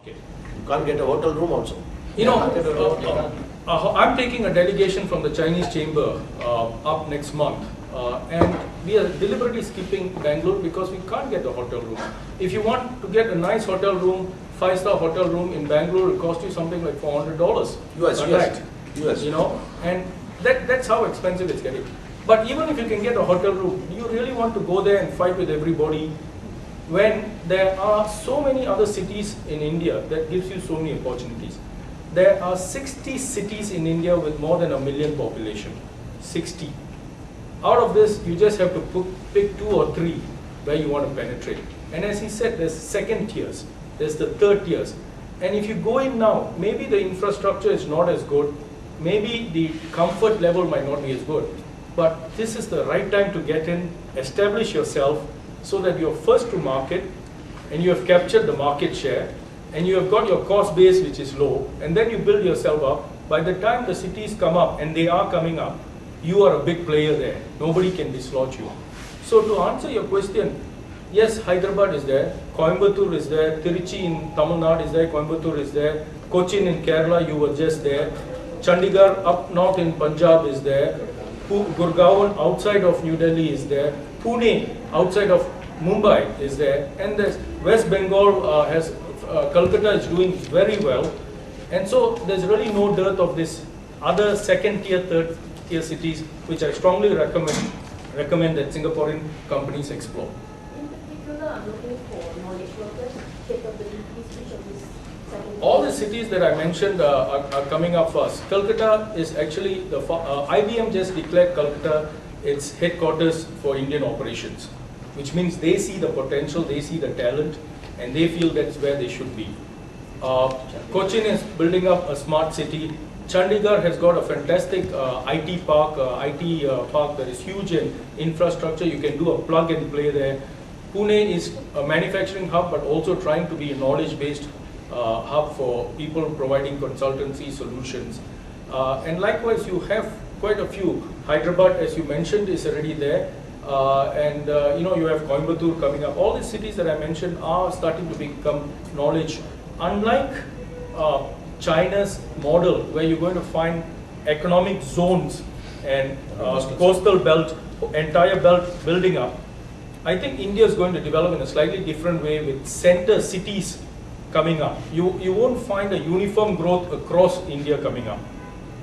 You can't get a hotel room also. You know, I'm taking a delegation from the Chinese chamber up next month, and we are deliberately skipping Bangalore because we can't get the hotel room. If you want to get a nice hotel room, 5-star hotel room in Bangalore, it costs you something like $400 US. You know, and that's how expensive it's getting. But even if you can get a hotel room, do you really want to go there and fight with everybody when there are so many other cities in India that gives you so many opportunities? There are 60 cities in India with more than 1 million population. 60. Out of this, you just have to pick 2 or 3 where you want to penetrate. And as he said, there's second tiers, there's the third tiers. And if you go in now, maybe the infrastructure is not as good, maybe the comfort level might not be as good, but this is the right time to get in, establish yourself so that you're first to market and you have captured the market share and you have got your cost base which is low, and then you build yourself up. By the time the cities come up, and they are coming up, you are a big player there. Nobody can dislodge you. So to answer your question, yes, Hyderabad is there, Coimbatore is there, Tiruchi in Tamil Nadu is there, Coimbatore is there, Cochin in Kerala, you were just there, Chandigarh up north in Punjab is there, Gurgaon outside of New Delhi is there, Pune outside of Mumbai is there, and there's West Bengal Calcutta is doing very well, and so there's really no dearth of this other second tier, third tier cities, which I strongly recommend that Singaporean companies explore. In particular, I'm looking for knowledge workers, capabilities, which of these second All the cities that I mentioned are coming up first. Calcutta is actually, IBM just declared Calcutta its headquarters for Indian operations, which means they see the potential, they see the talent, and they feel that's where they should be. Cochin is building up a smart city. Chandigarh has got a fantastic IT park that is huge in infrastructure. You can do a plug and play there. Pune is a manufacturing hub, but also trying to be a knowledge-based hub for people providing consultancy solutions. And likewise, you have quite a few. Hyderabad, as you mentioned, is already there. You have Coimbatore coming up. All these cities that I mentioned are starting to become knowledge. Unlike China's model, where you're going to find economic zones and coastal belt, entire belt building up, I think India is going to develop in a slightly different way with center cities coming up. You won't find a uniform growth across India coming up,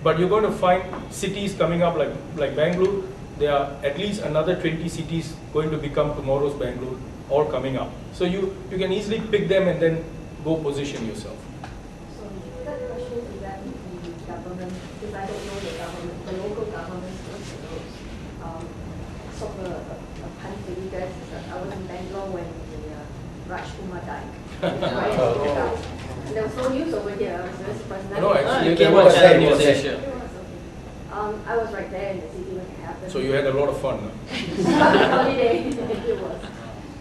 but you're going to find cities coming up like Bangalore. There are at least another 20 cities going to become tomorrow's Bangalore, all coming up. So you can easily pick them and then go position yourself. So the third question is that the government, because I don't know the government, the local government, sort of a pun for you guys is that I was in Bangalore when the Rajkumar died. And there was no news over here. I was very surprised. No, actually, Came there on was Channel there. News Asia. I was right there in the city when it happened. So you had a lot of fun. Holiday, it was.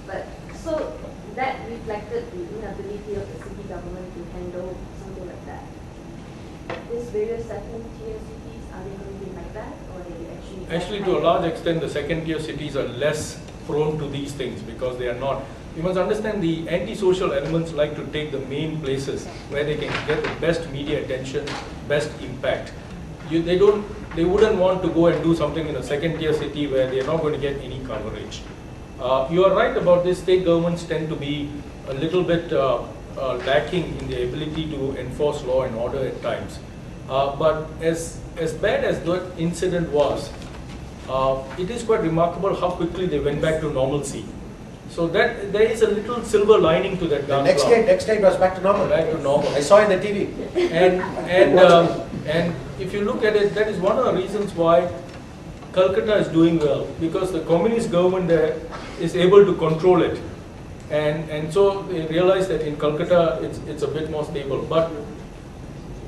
But so that reflected the inability of the city government to handle something like that. These various second tier cities, are they going to be like that, or are they Actually, to a large extent, the second tier cities are less prone to these things because they are not. You must understand the antisocial elements like to take the main places where they can get the best media attention, best impact. They wouldn't want to go and do something in a second tier city where they are not going to get any coverage. You are right about this. State governments tend to be a little bit lacking in the ability to enforce law and order at times. But as bad as that incident was, it is quite remarkable how quickly they went back to normalcy. So that there is a little silver lining to that. Next day it was back to normal. Back to normal. I saw in the TV. And if you look at it, that is one of the reasons why Calcutta is doing well, because the communist government there is able to control it, and so they realize that in Calcutta it's a bit more stable. But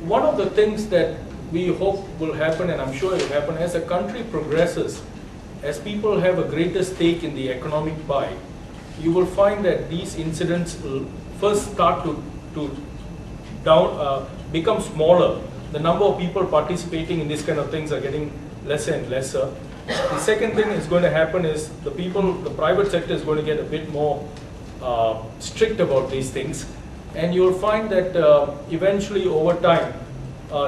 one of the things that we hope will happen, and I'm sure it will happen, as a country progresses, as people have a greater stake in the economic pie, you will find that these incidents will first start to become smaller. The number of people participating in these kind of things are getting lesser and lesser. The second thing is going to happen is the private sector is going to get a bit more strict about these things. And you'll find that eventually over time,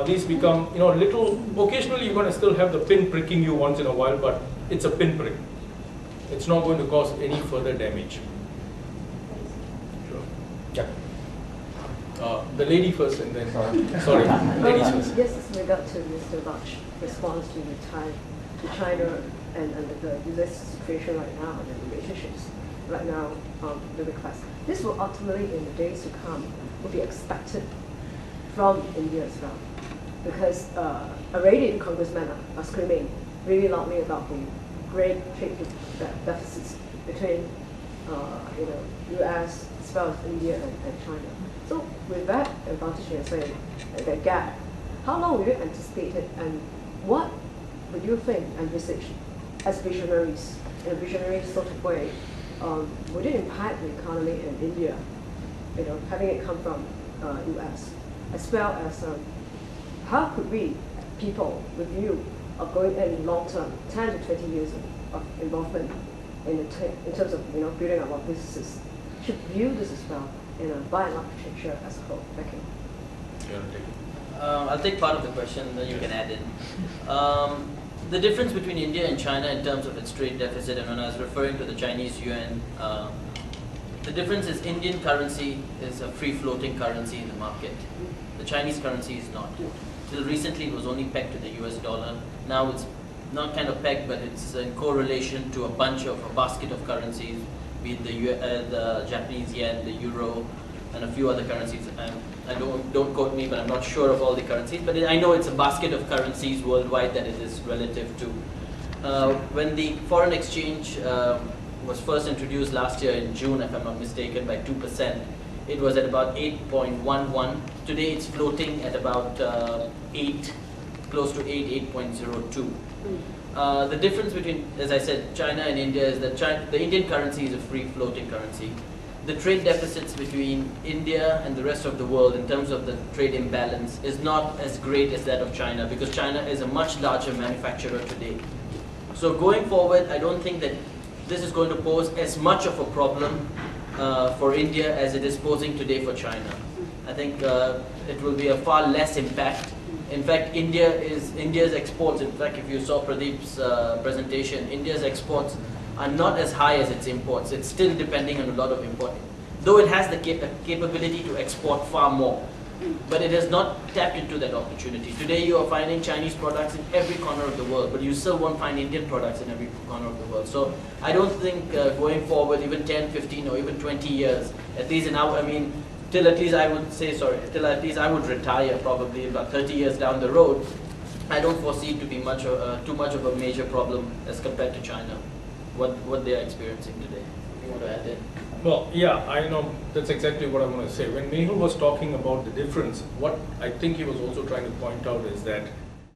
these become, little, occasionally you're going to still have the pin pricking you once in a while, but it's a pin prick. It's not going to cause any further damage. Sure. Yeah. The lady first and then, sorry, ladies first. Yes, with regard to Mr. Lach's response to China and the US situation right now and the relationships right now, the request. This will ultimately, in the days to come, will be expected from India as well. Because already the congressmen are screaming really loudly about the great trade deficits between US as well as India and China. So with that advantage and say that gap, how long will you anticipate it, and what would you think and envisage as visionaries in a visionary sort of way? Would it impact the economy in India, having it come from US, as well as how could we, people with you, of going in long term, 10 to 20 years of involvement in terms of building our businesses, should view this as well in a by and large picture as a whole. Thank you. You want to take it? I'll take part of the question, then you can add in. The difference between India and China in terms of its trade deficit, and when I was referring to the Chinese yuan, the difference is Indian currency is a free-floating currency in the market. The Chinese currency is not. Till recently, it was only pegged to the US dollar. Now it's not kind of pegged, but it's in correlation to a basket of currencies, be it the Japanese yen, the euro, and a few other currencies. I don't quote me, but I'm not sure of all the currencies. But I know it's a basket of currencies worldwide that it is relative to. When the foreign exchange was first introduced last year in June, if I'm not mistaken, by 2%, it was at about 8.11. Today it's floating at about 8, close to 8.02. The difference between, as I said, China and India is that the Indian currency is a free floating currency. The trade deficits between India and the rest of the world in terms of the trade imbalance is not as great as that of China, because China is a much larger manufacturer today. So going forward, I don't think that this is going to pose as much of a problem for India as it is posing today for China. I think it will be a far less impact. In fact, India's exports, in fact, if you saw Pradeep's presentation, India's exports are not as high as its imports. It's still depending on a lot of import. Though it has the capability to export far more, but it has not tapped into that opportunity. Today you are finding Chinese products in every corner of the world, but you still won't find Indian products in every corner of the world. So I don't think going forward, even 10, 15 or even 20 years, at least till at least I would retire probably about 30 years down the road, I don't foresee it to be too much of a major problem as compared to China, what they are experiencing today. You want to add in? Well, yeah, I know that's exactly what I want to say. When Mehul was talking about the difference, what I think he was also trying to point out is that